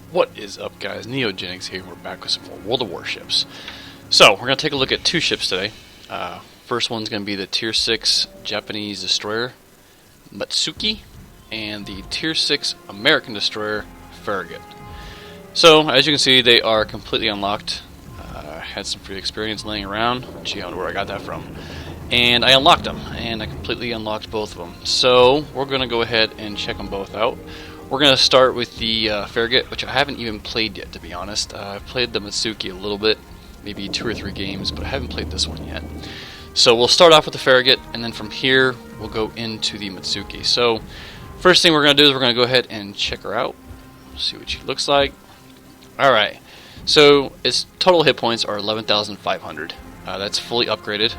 What is up, guys? Neogenics here. We're back with some more World of Warships. So, we're going to take a look at two ships today. First one's going to be the Tier 6 Japanese destroyer, Mutsuki, and the Tier 6 American destroyer, Farragut. So, as you can see, they are completely unlocked. Had some free experience laying around. Gee, I wonder where I got that from. And I unlocked them, and I completely unlocked both of them. So, we're going to go ahead and check them both out. We're going to start with the Farragut, which I haven't even played yet, to be honest. I've played the Mutsuki a little bit, maybe 2 or 3 games, but I haven't played this one yet. So we'll start off with the Farragut, and then from here, we'll go into the Mutsuki. So, first thing we're going to do is we're going to go ahead and check her out, see what she looks like. Alright, so its total hit points are 11,500. That's fully upgraded.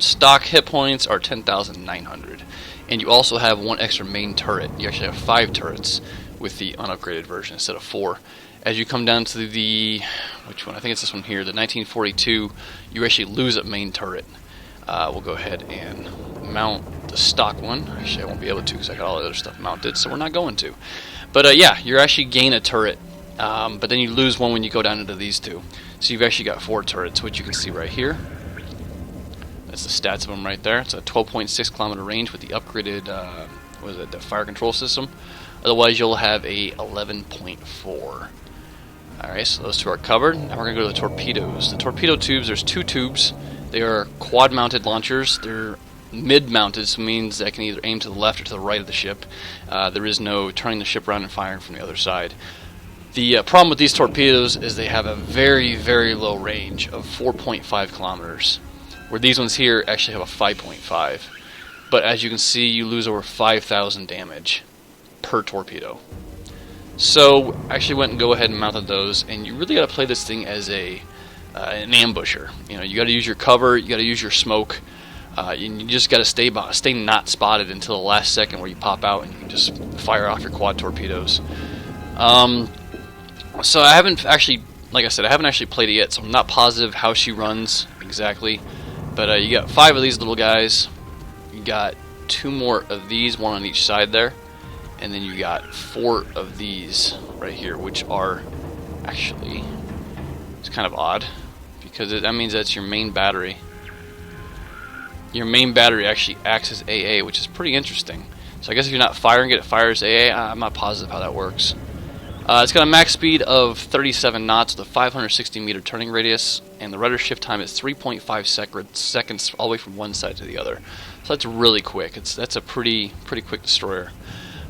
Stock hit points are 10,900. And you also have one extra main turret. You actually have 5 turrets with the unupgraded version instead of 4. As you come down to the, which one? I think it's this one here, the 1942, you actually lose a main turret. We'll go ahead and mount the stock one. Actually, I won't be able to because I got all the other stuff mounted, so we're not going to. But yeah, you actually gain a turret, but then you lose one when you go down into these two. So you've actually got 4 turrets, which you can see right here. That's the stats of them right there. It's a 12.6 kilometer range with the upgraded, what is it, the fire control system. Otherwise, you'll have a 11.4. Alright, so those two are covered. Now we're going to go to the torpedoes. The torpedo tubes, there's 2 tubes. They are quad-mounted launchers. They're mid-mounted, so it means that I can either aim to the left or to the right of the ship. There is no turning the ship around and firing from the other side. The problem with these torpedoes is they have a very, very low range of 4.5 kilometers. Where these ones here actually have a 5.5. But as you can see, you lose over 5,000 damage per torpedo. So I actually went and go ahead and mounted those, and you really got to play this thing as an ambusher. You know, you got to use your cover, you got to use your smoke, you just got to stay not spotted until the last second where you pop out and you can just fire off your quad torpedoes. So I haven't actually, like I said, I haven't actually played it yet, so I'm not positive how she runs exactly. But you got 5 of these little guys, you got 2 more of these, 1 on each side there, and then you got 4 of these right here, which are actually, it's kind of odd, because that means that's your main battery. Your main battery actually acts as AA, which is pretty interesting. So I guess if you're not firing it, it fires AA. I'm not positive how that works. It's got a max speed of 37 knots with a 560 meter turning radius, and the rudder shift time is 3.5 seconds all the way from one side to the other. So that's really quick. That's a pretty quick destroyer.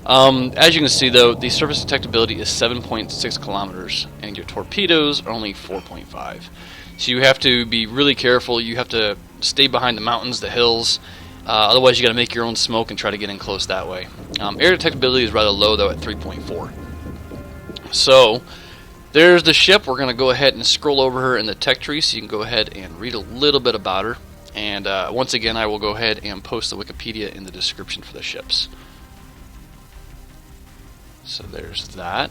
As you can see, though, the surface detectability is 7.6 kilometers, and your torpedoes are only 4.5. So you have to be really careful. You have to stay behind the mountains, the hills. Otherwise, you got to make your own smoke and try to get in close that way. Air detectability is rather low, though, at 3.4. So, there's the ship. We're going to go ahead and scroll over her in the tech tree so you can go ahead and read a little bit about her. And once again, I will go ahead and post the Wikipedia in the description for the ships. So there's that.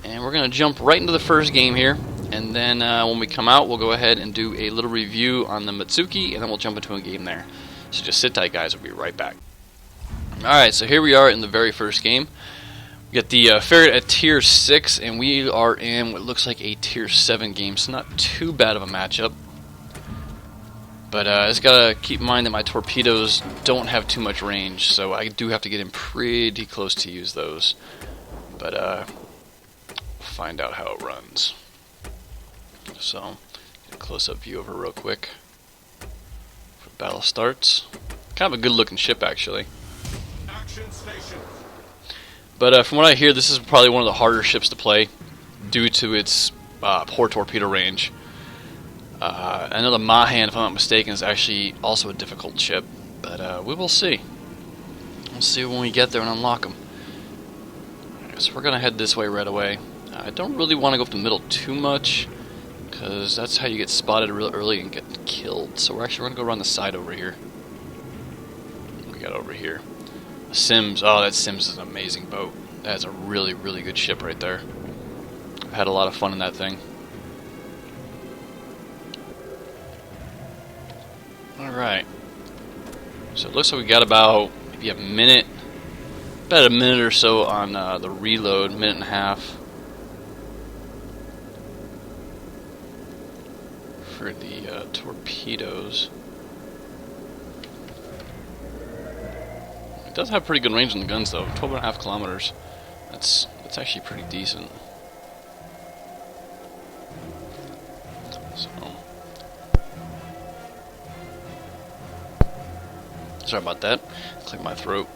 And we're going to jump right into the first game here. And then when we come out, we'll go ahead and do a little review on the Mutsuki, and then we'll jump into a game there. So just sit tight, guys. We'll be right back. Alright, so here we are in the very first game. We got the Farragut at Tier 6, and we are in what looks like a Tier 7 game, so not too bad of a matchup. But I just gotta keep in mind that my torpedoes don't have too much range, so I do have to get in pretty close to use those. But we'll find out how it runs. So, get a close-up view of her real quick before battle starts. Kind of a good-looking ship, actually. Action station. But from what I hear, this is probably one of the harder ships to play due to its poor torpedo range. I know the Mahan, if I'm not mistaken, is actually also a difficult ship, but we will see. We'll see when we get there and unlock them. Right, so we're going to head this way right away. I don't really want to go up the middle too much, because that's how you get spotted real early and get killed. So we're actually going to go around the side over here. What we got over here? Sims. Oh, that Sims is an amazing boat. That's a really, really good ship right there. I've had a lot of fun in that thing. Alright. So it looks like we got about maybe a minute about a minute or so on the reload, minute and a half. For the torpedoes. It does have pretty good range on the guns though, 12.5 kilometers. That's actually pretty decent. So, sorry about that. Clear my throat.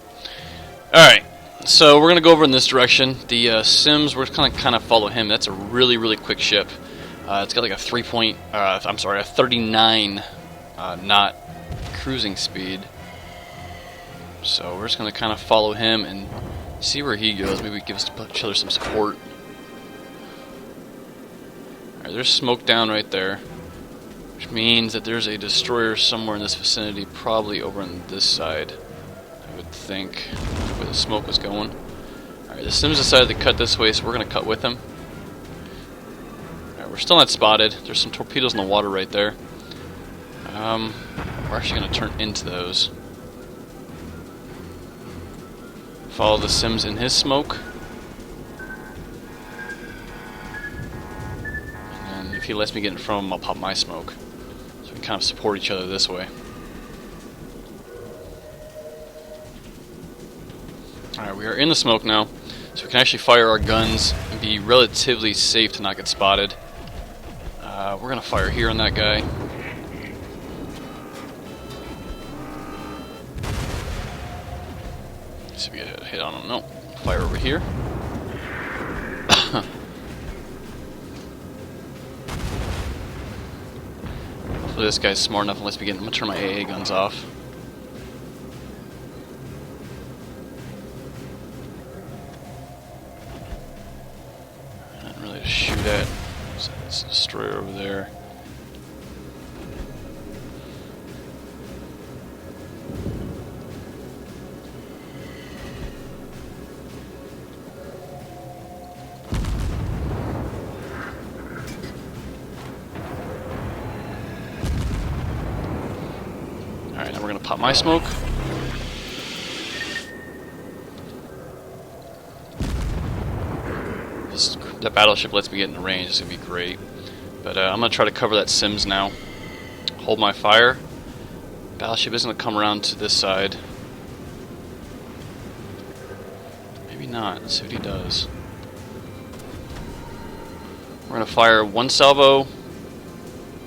Alright, so we're going to go over in this direction. The Sims, we're going to kind of follow him. That's a really, really quick ship. It's got like a 39 knot cruising speed. So we're just going to kind of follow him and see where he goes. Maybe give each other some support. Alright, there's smoke down right there, which means that there's a destroyer somewhere in this vicinity, probably over on this side, I would think, where the smoke was going. Alright, the Sims decided to cut this way, so we're going to cut with him. Alright, we're still not spotted. There's some torpedoes in the water right there. We're actually going to turn into those. Follow the Sims in his smoke. And then if he lets me get in front of him, I'll pop my smoke. So we can kind of support each other this way. Alright, we are in the smoke now, so we can actually fire our guns and be relatively safe to not get spotted. We're going to fire here on that guy. See if we get a hit on him. No. Fire over here. Hopefully this guy's smart enough and lets me get. I'm going to turn my AA guns off. Nothing really to shoot at. So it's a destroyer over there. Alright, now we're going to pop my smoke. That battleship lets me get in the range. It's going to be great. But I'm going to try to cover that Sims now. Hold my fire. Battleship is going to come around to this side. Maybe not. Let's see what he does. We're going to fire one salvo.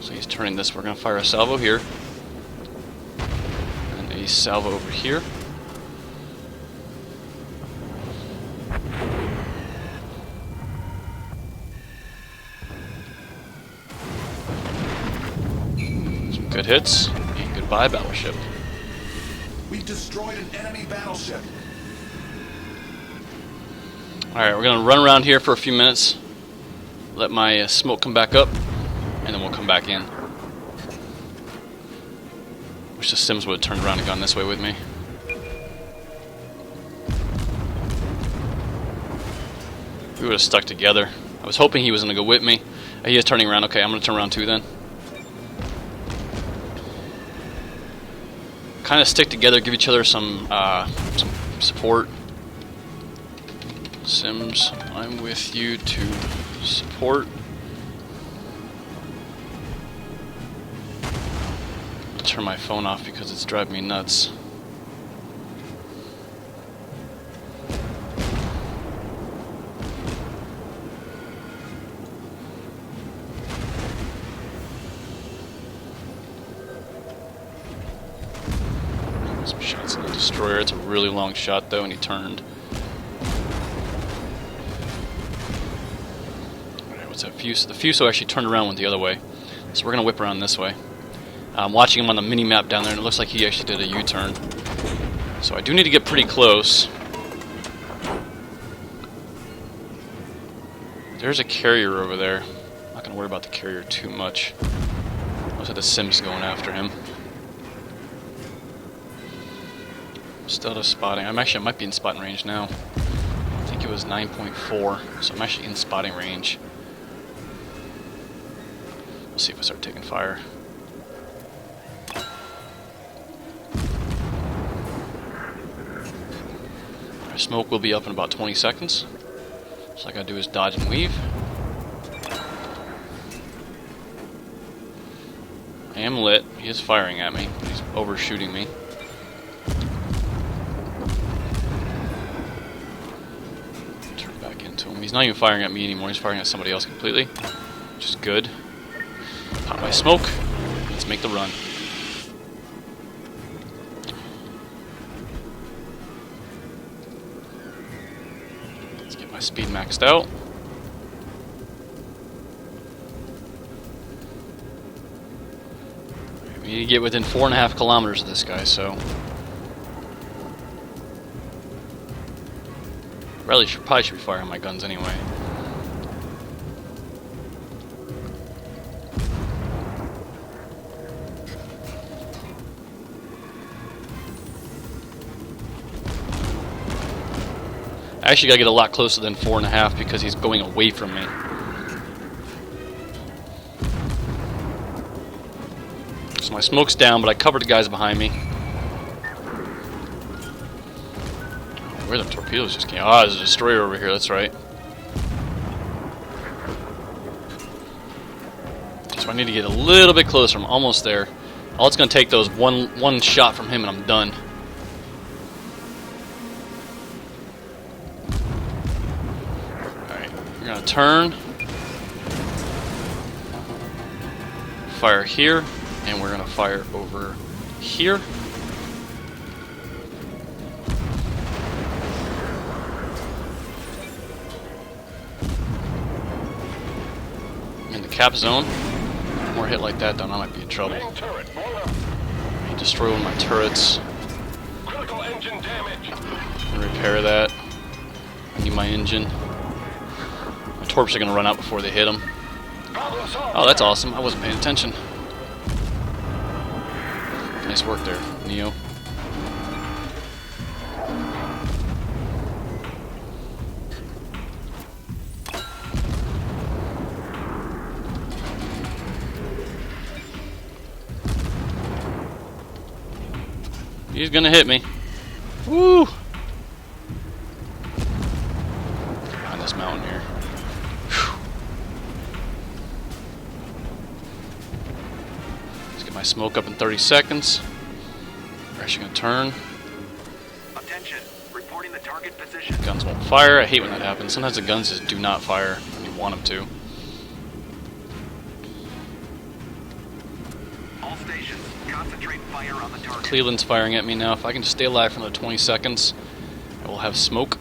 So he's turning this. We're going to fire a salvo here. And a salvo over here. Good hits, and goodbye, battleship. We destroyed an enemy battleship. Alright, we're going to run around here for a few minutes, let my smoke come back up, and then we'll come back in. Wish the Sims would have turned around and gone this way with me. We would have stuck together. I was hoping he was going to go with me. He is turning around. Okay, I'm going to turn around too then. Kind of stick together, give each other some support. Sims, I'm with you to support. I'll turn my phone off because it's driving me nuts. Some shots at the destroyer. It's a really long shot though, and he turned. Alright, what's that Fuso? The Fuso actually turned around, went the other way. So we're gonna whip around this way. I'm watching him on the mini map down there, and it looks like he actually did a U-turn. So I do need to get pretty close. There's a carrier over there. I'm not gonna worry about the carrier too much. Looks like the Sims going after him. Still just spotting. I might be in spotting range now. I think it was 9.4, so I'm actually in spotting range. We'll see if I start taking fire. My smoke will be up in about 20 seconds. So all I gotta do is dodge and weave. I am lit. He is firing at me. He's overshooting me. Turn back into him. He's not even firing at me anymore. He's firing at somebody else completely, which is good. Pop my smoke. Let's make the run. Let's get my speed maxed out. We need to get within 4.5 kilometers of this guy, so probably should be firing my guns anyway. I actually gotta get a lot closer than 4.5 because he's going away from me. So my smoke's down, but I covered the guys behind me. Where the torpedoes just came? Ah, there's a destroyer over here, that's right. So I need to get a little bit closer. I'm almost there. All it's going to take, though, is one shot from him and I'm done. Alright, we're going to turn. Fire here. And we're going to fire over here. In the cap zone. One more hit like that, then I might be in trouble. I destroy one of my turrets. Critical engine damage. Repair that. I need my engine. My torps are going to run out before they hit them. Oh, that's awesome. I wasn't paying attention. Nice work there, Neo. He's gonna hit me. Woo! Behind this mountain here. Whew. Let's get my smoke up in 30 seconds. We're actually gonna turn. Attention, reporting the target position. Guns won't fire. I hate when that happens. Sometimes the guns just do not fire when you want them to. All stations, concentrate fire on the target. Cleveland's firing at me now. If I can just stay alive for another 20 seconds, I will have smoke.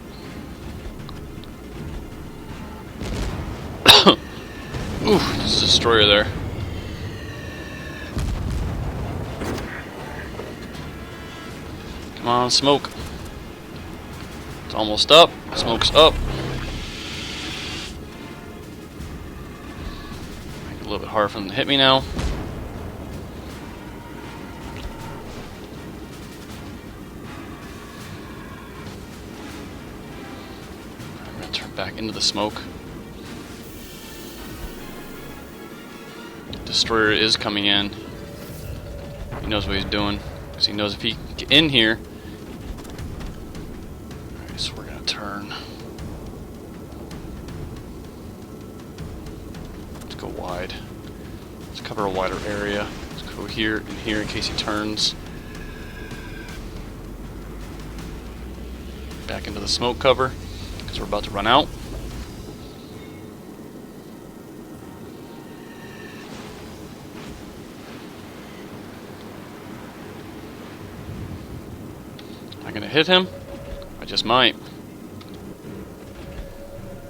Ooh, there's a destroyer there. Come on, smoke. It's almost up. Smoke's up. Make it a little bit harder for them to hit me now. I'm going to turn back into the smoke. Destroyer is coming in. He knows what he's doing, because he knows if he can get in here. Alright, so we're going to turn. Let's go wide. Let's cover a wider area. Let's go here and here in case he turns. Back into the smoke cover, because we're about to run out. Am I gonna hit him? I just might.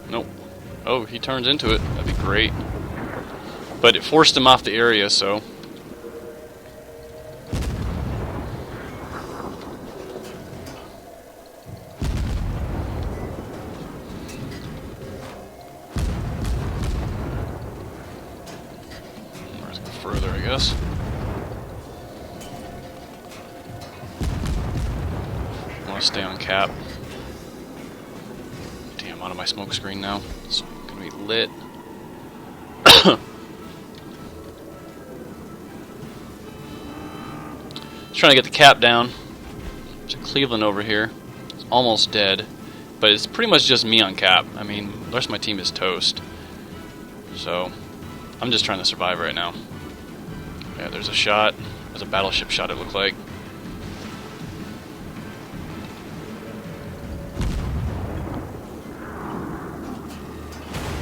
Nope. Oh, he turns into it. That'd be great. But it forced him off the area, so. Let's go further, I guess. I want to stay on cap. Damn, out of my smoke screen now. So I'm gonna be lit. Just trying to get the cap down. There's a Cleveland over here. It's almost dead. but it's pretty much just me on cap. I mean, the rest of my team is toast. So, I'm just trying to survive right now. Yeah, there's a shot. There's a battleship shot, it looked like.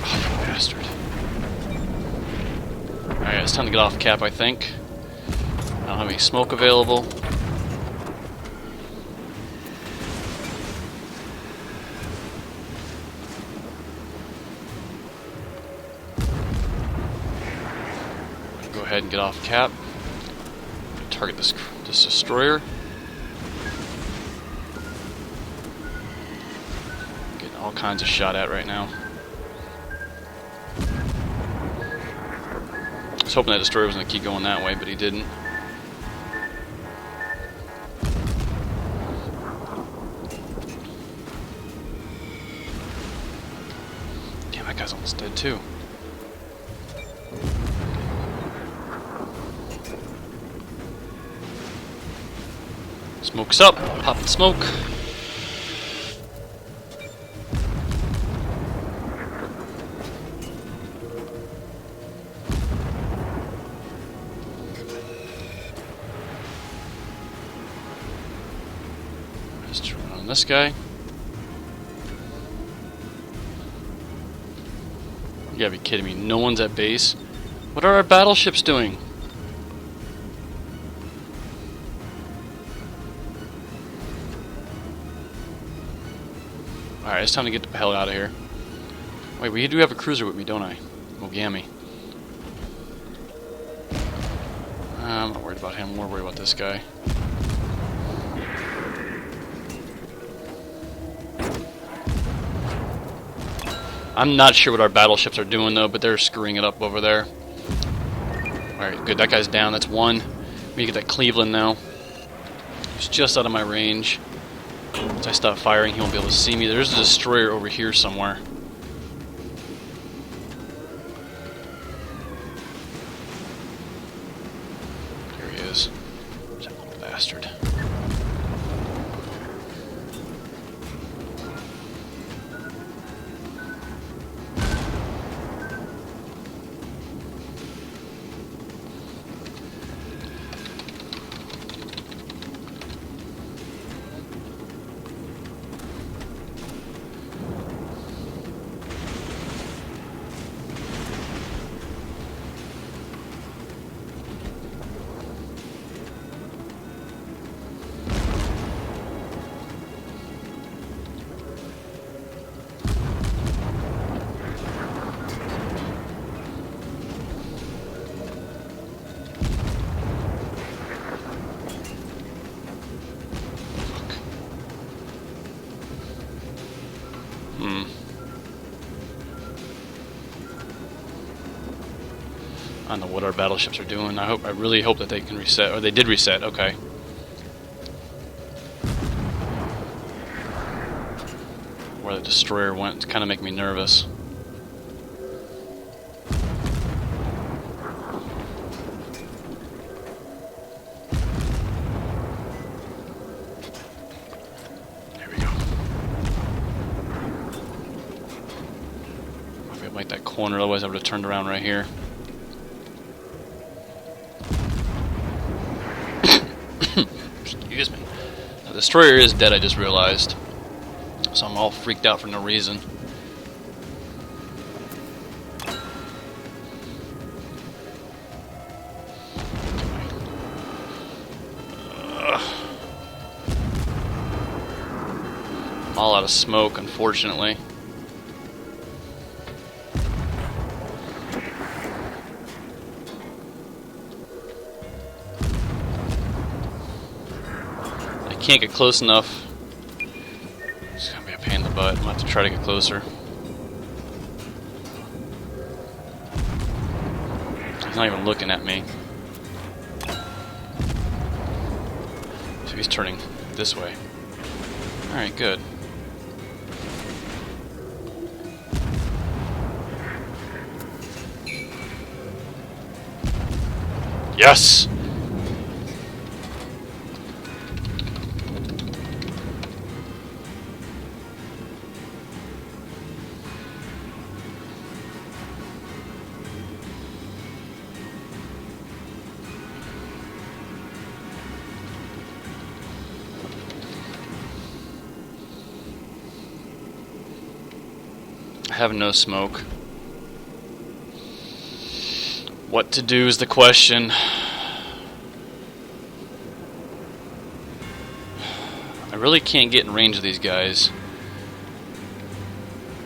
Oh, bastard. Alright, it's time to get off cap, I think. I don't have any smoke available. Go ahead and get off cap. Target this destroyer. Getting all kinds of shot at right now. I was hoping that destroyer was going to keep going that way, but he didn't. Damn, that guy's almost dead too. Smoke's up. Popping smoke. Just turn on this guy. You gotta be kidding me. No one's at base. What are our battleships doing? Alright, it's time to get the hell out of here. Wait, we do have a cruiser with me, don't I? Mogami. I'm not worried about him, I'm more worried about this guy. I'm not sure what our battleships are doing though, but they're screwing it up over there. Alright, good, that guy's down, that's one. We get that Cleveland now. He's just out of my range. Once I stop firing, he won't be able to see me. There's a destroyer over here somewhere. Here he is. That little bastard. I don't know what our battleships are doing. I really hope that they can reset. Or they did reset, okay. Where the destroyer went to kind of make me nervous. There we go. If I make that corner, otherwise I would have turned around right here. Excuse me. The destroyer is dead, I just realized. So I'm all freaked out for no reason. I'm all out of smoke, unfortunately. Can't get close enough. It's gonna be a pain in the butt. I'm gonna have to try to get closer. He's not even looking at me. So he's turning this way. Alright, good. Yes! I have no smoke. What to do is the question. I really can't get in range of these guys.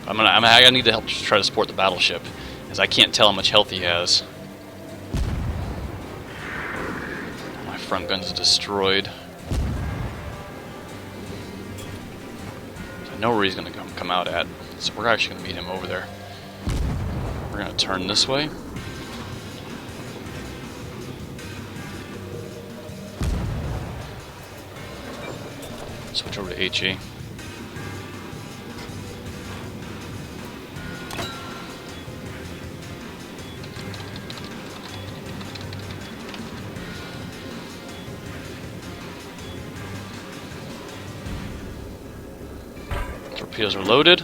I need to help try to support the battleship, as I can't tell how much health he has. My front gun's destroyed. I know where he's going to come out at, so we're actually going to meet him over there. We're going to turn this way. Switch over to HE. Torpedoes are loaded.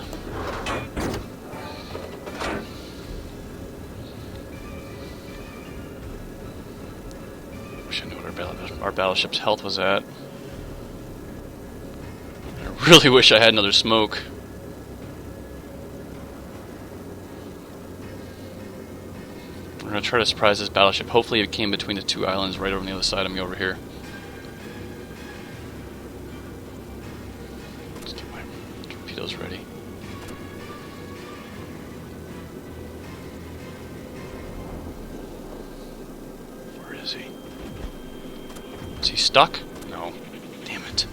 Wish I knew what our battleship's health was at. I really wish I had another smoke. We're going to try to surprise this battleship. Hopefully it came between the two islands right over on the other side of me over here. Let's get my torpedoes ready. Where is he? Is he stuck? No. Damn it.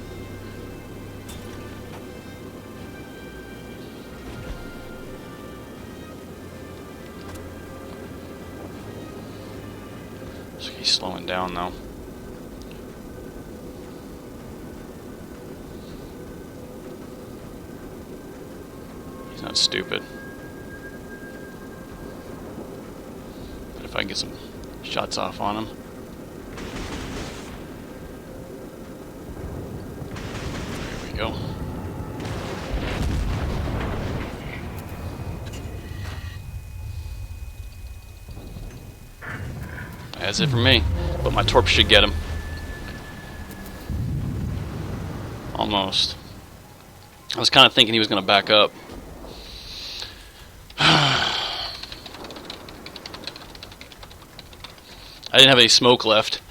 So he's slowing down now. He's not stupid. But if I can get some shots off on him. There we go. That's it for me, but my torp should get him. Almost. I was kind of thinking he was going to back up. I didn't have any smoke left,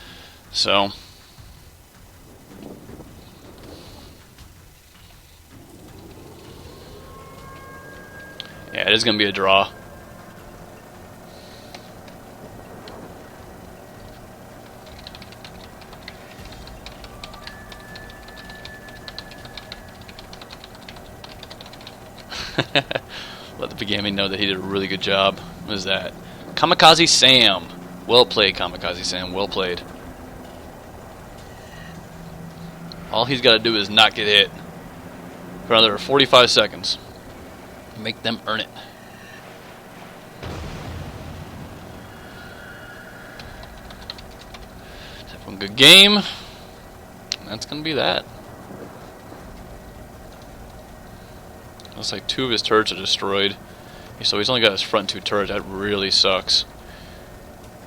so... yeah, it is going to be a draw. Let the Begami know that he did a really good job. What is that? Kamikaze Sam. Well played, Kamikaze Sam. Well played. All he's got to do is not get hit for another 45 seconds. Make them earn it. Let's have one good game. And that's going to be that. Looks like 2 of his turrets are destroyed. So he's only got his front 2 turrets. That really sucks.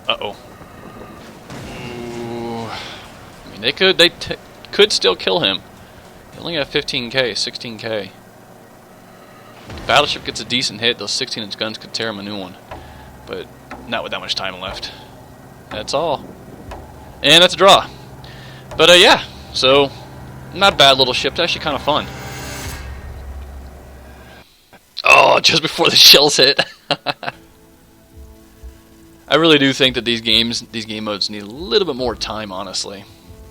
Uh-oh. Ooh. I mean, they could still kill him. They only got 15k, 16k. The battleship gets a decent hit. Those 16-inch guns could tear him a new one. But not with that much time left. That's all. And that's a draw. But yeah, so not bad little ship. It's actually kind of fun. Oh, just before the shells hit. I really do think that these game modes need a little bit more time, honestly.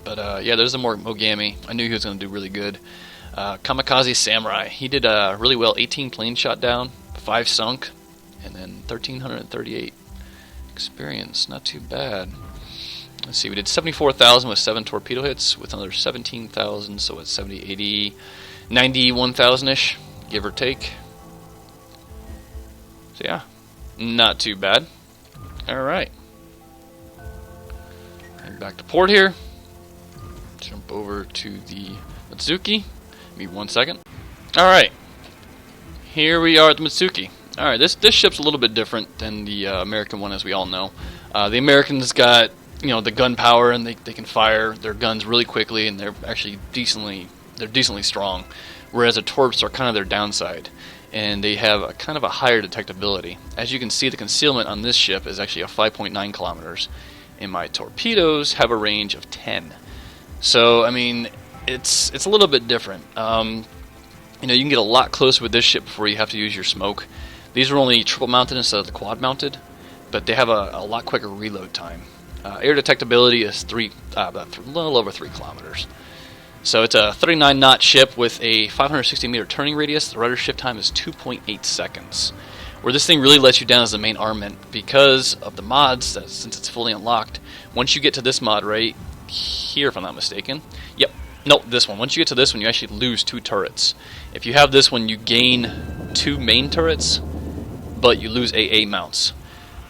But yeah, there's the Mogami. I knew he was going to do really good. Kamikaze Samurai. He did really well. 18 planes shot down, 5 sunk, and then 1,338 experience. Not too bad. Let's see, we did 74,000 with 7 torpedo hits, with another 17,000, so it's 70, 80, 91,000-ish, give or take. So yeah, not too bad. Alright. Head back to port here. Jump over to the Mutsuki. Give me 1 second. Alright. Here we are at the Mutsuki. Alright, this ship's a little bit different than the American one, as we all know. The Americans got, you know, the gunpowder, and they can fire their guns really quickly, and they're actually decently strong. Whereas the torps are kind of their downside. and they have a kind of a higher detectability. As you can see, the concealment on this ship is actually a 5.9 kilometers, and my torpedoes have a range of 10. So I mean, it's a little bit different. You know, you can get a lot closer with this ship before you have to use your smoke. These are only triple mounted instead of the quad mounted, but they have a lot quicker reload time. Air detectability is a little over 3 kilometers. So it's a 39 knot ship with a 560 meter turning radius. The rudder shift time is 2.8 seconds. Where this thing really lets you down is the main armament because of the mods, since it's fully unlocked. Once you get to this mod right here, if I'm not mistaken. Yep. No, this one. Once you get to this one, you actually lose 2 turrets. If you have this one, you gain 2 main turrets, but you lose AA mounts.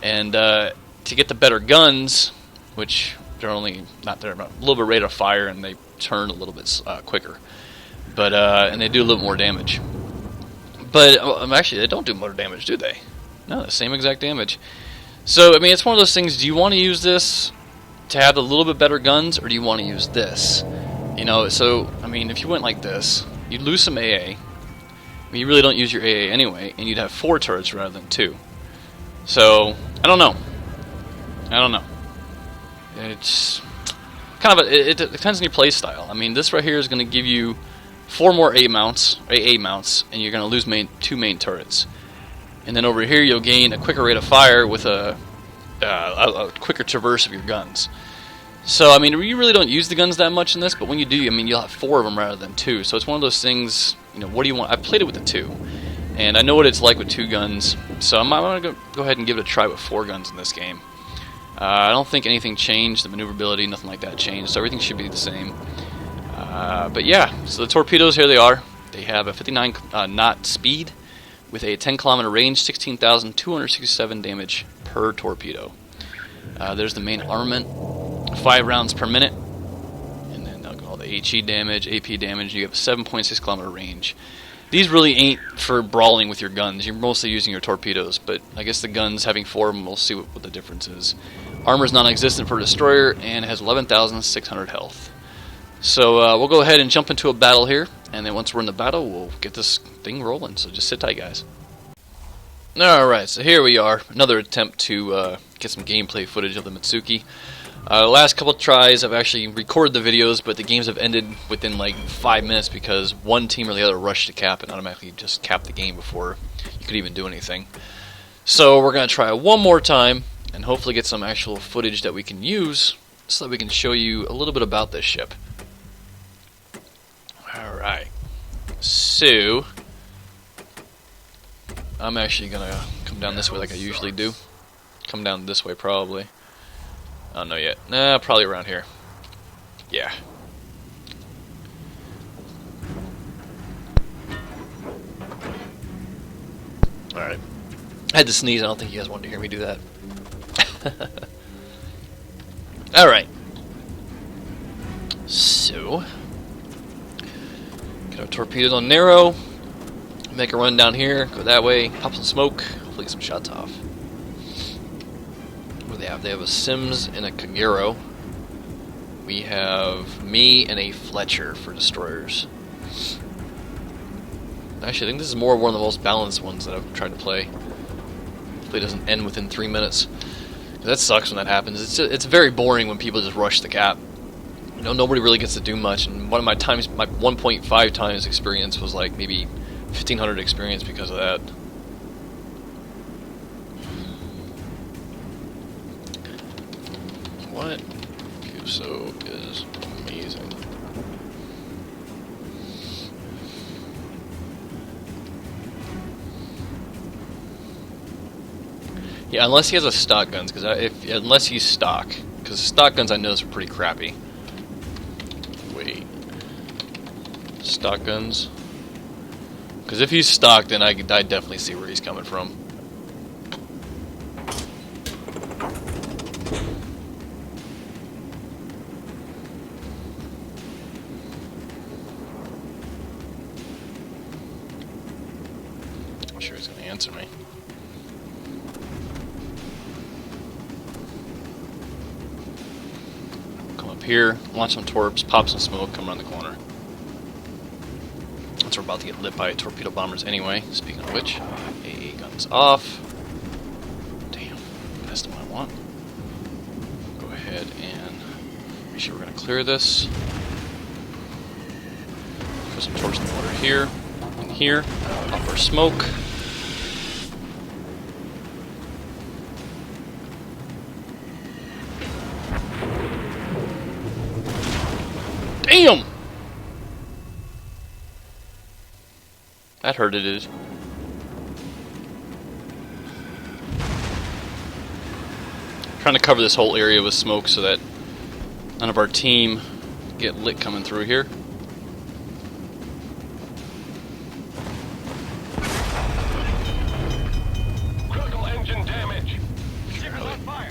And to get the better guns, which they're only not they're a little bit rate of fire, and they turn a little bit quicker, but and they do a little more damage. But actually, they don't do more damage, do they? No, the same exact damage. So I mean, it's one of those things. Do you want to use this to have a little bit better guns, or do you want to use this? You know, so I mean, if you went like this, you'd lose some AA. I mean, you really don't use your AA anyway, and you'd have 4 turrets rather than 2. So I don't know. It's kind of it depends on your play style. I mean, this right here is going to give you 4 more AA mounts, and you're going to lose 2 main turrets. And then over here, you'll gain a quicker rate of fire with a quicker traverse of your guns. So I mean, you really don't use the guns that much in this, but when you do, I mean, you'll have 4 of them rather than 2. So it's one of those things. You know, what do you want? I played it with the 2, and I know what it's like with 2 guns. So I'm going to go ahead and give it a try with 4 guns in this game. I don't think anything changed, the maneuverability, nothing like that changed, so everything should be the same. But yeah, so the torpedoes, here they are. They have a 59 knot speed with a 10 kilometer range, 16,267 damage per torpedo. There's the main armament, 5 rounds per minute, and then all the HE damage, AP damage. You have a 7.6 kilometer range. These really ain't for brawling with your guns. You're mostly using your torpedoes, but I guess the guns, having 4 of them, we'll see what the difference is. Armor is non-existent for a destroyer and has 11,600 health. So we'll go ahead and jump into a battle here, and then once we're in the battle, we'll get this thing rolling. So just sit tight, guys. Alright, so here we are. Another attempt to get some gameplay footage of the Mutsuki. The last couple tries, I've actually recorded the videos, but the games have ended within like 5 minutes because one team or the other rushed to cap and automatically just capped the game before you could even do anything. So we're going to try it one more time and hopefully get some actual footage that we can use so that we can show you a little bit about this ship. Alright, so I'm actually going to come down this way like I usually do. Come down this way probably. I don't know yet. Nah, probably around here. Yeah. Alright. I had to sneeze. I don't think you guys wanted to hear me do that. Alright. So, get our torpedoes on narrow. Make a run down here. Go that way. Pop some smoke. Hopefully get some shots off. They have a Sims and a Kagero. We have me and a Fletcher for destroyers. Actually, I think this is one of the most balanced ones that I've tried to play. Hopefully it doesn't end within 3 minutes. That sucks when that happens. It's very boring when people just rush the cap. You know, nobody really gets to do much. And one of my 1.5 times experience was like maybe 1,500 experience because of that. What? Fuso is amazing. Yeah, unless he has a stock guns, unless he's stock, because stock guns I know are pretty crappy. Wait, stock guns? Because if he's stock, then I definitely see where he's coming from. I'm sure he's going to answer me. Come up here, launch some torps, pop some smoke, come around the corner. Since we're about to get lit by torpedo bombers anyway. Speaking of which, AA guns off. Damn, that's the one I want. Go ahead and make sure we're going to clear this. Put some torch in the water here and here. Pop our smoke. Damn! That hurted it. Trying to cover this whole area with smoke so that none of our team get lit coming through here. Critical engine damage. Ship is on fire.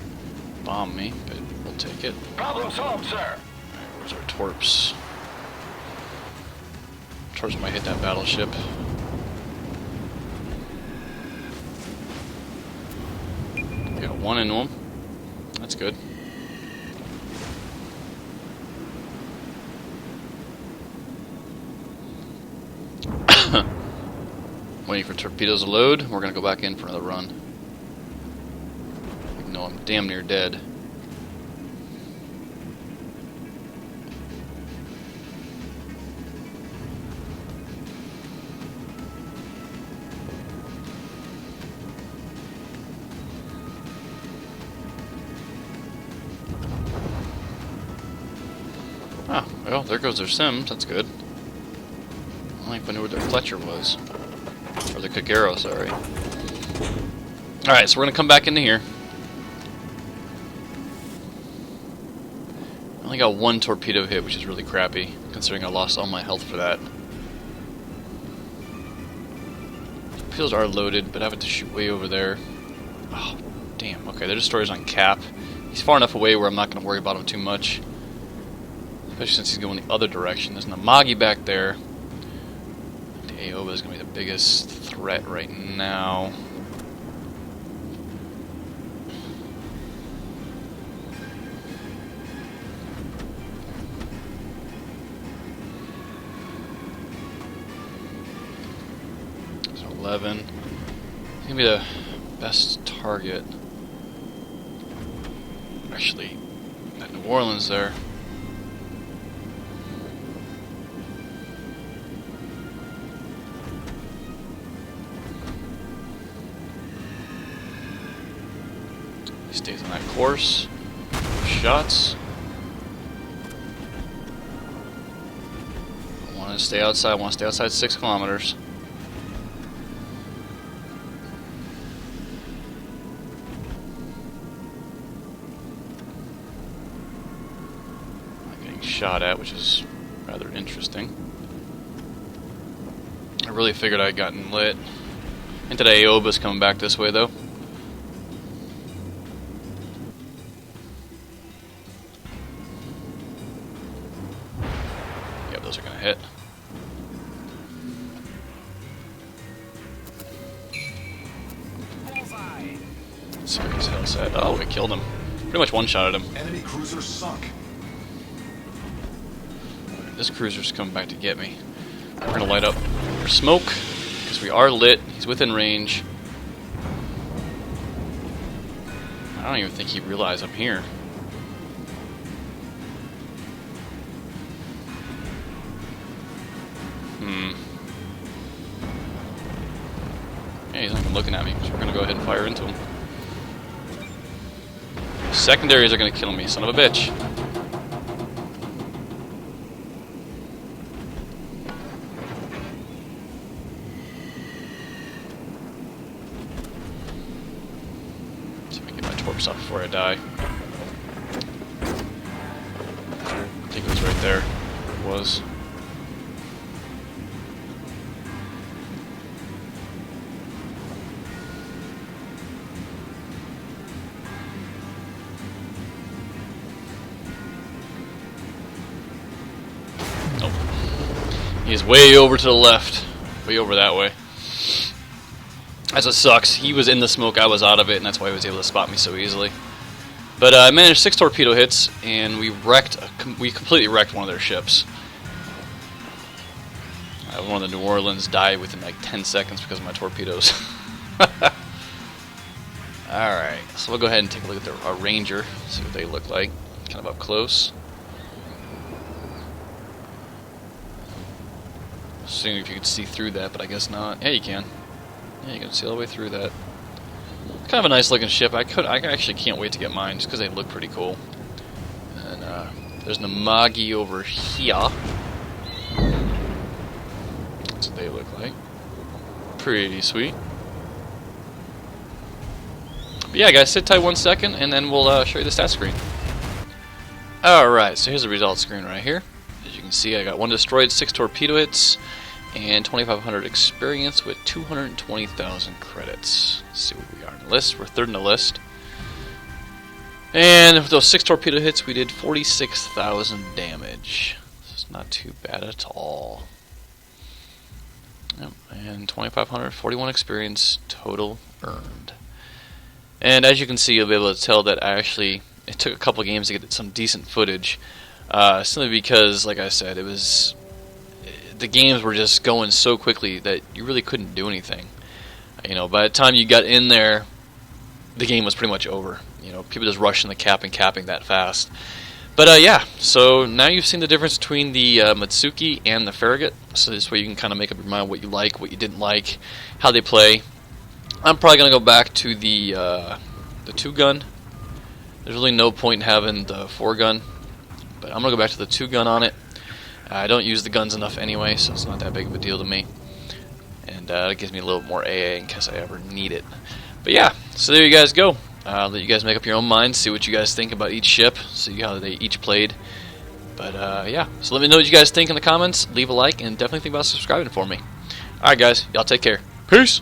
Bomb me, but we'll take it. Problem solved, sir. Alright, where's our torps? Torps might hit that battleship. We got one into him. That's good. Waiting for torpedoes to load. We're gonna go back in for another run. Even though I'm damn near dead. Ah, well, there goes their Sims. That's good. I don't even know where their Fletcher was. Or the Kagero, sorry. Alright, so we're going to come back into here. I only got one torpedo hit, which is really crappy, considering I lost all my health for that. Torpedoes are loaded, but I have to shoot way over there. Oh, damn. Okay, their destroyer's on cap. He's far enough away where I'm not going to worry about him too much. Especially since he's going the other direction. There's an Amagi back there. The Aoba is going to be the biggest threat right now. So 11. He's going to be the best target. Actually, that New Orleans there. He stays on that course. Shots. I want to stay outside. I want to stay outside 6 kilometers. I'm getting shot at, which is rather interesting. I really figured I'd gotten lit. I think that Aoba's coming back this way, though. Those are going to hit. Let's see where his hell's at. Oh, we killed him. Pretty much one-shotted him. Enemy cruiser sunk. This cruiser's coming back to get me. We're going to light up our smoke, because we are lit. He's within range. I don't even think he realized I'm here. Yeah, he's not even looking at me, so we're gonna go ahead and fire into him. Secondaries are gonna kill me, son of a bitch. See if I can get my torps up before I die. I think it was right there. It was. He's way over to the left. Way over that way. That's what sucks. He was in the smoke, I was out of it, and that's why he was able to spot me so easily. But I managed 6 torpedo hits, and we completely wrecked one of their ships. one of the New Orleans died within like 10 seconds because of my torpedoes. Alright, so we'll go ahead and take a look at our Ranger, see what they look like, kind of up close. Seeing if you could see through that, but I guess not. Yeah, you can. Yeah, you can see all the way through that. Kind of a nice looking ship. I actually can't wait to get mine just because they look pretty cool. And there's Namagi over here. That's what they look like. Pretty sweet. But yeah, guys, sit tight 1 second, and then we'll show you the stat screen. Alright, so here's the results screen right here. As you can see, I got 1 destroyed, 6 torpedo hits, and 2,500 experience with 220,000 credits. Let's see what we are in the list. We're 3rd in the list. And with those 6 torpedo hits, we did 46,000 damage. This is not too bad at all. Yep, and 2,500, 41 experience total earned. And as you can see, you'll be able to tell that it took a couple of games to get some decent footage. Simply because, like I said, the games were just going so quickly that you really couldn't do anything. You know, by the time you got in there, the game was pretty much over. You know, people just rushing the cap and capping that fast. But yeah, so now you've seen the difference between the Mutsuki and the Farragut. So this way you can kind of make up your mind what you like, what you didn't like, how they play. I'm probably going to go back to the 2-gun. There's really no point in having the 4-gun. But I'm going to go back to the 2-gun on it. I don't use the guns enough anyway, so it's not that big of a deal to me. And it gives me a little more AA in case I ever need it. But yeah, so there you guys go. Let you guys make up your own minds, see what you guys think about each ship, see how they each played. But yeah, so let me know what you guys think in the comments. Leave a like, and definitely think about subscribing for me. Alright guys, y'all take care. Peace!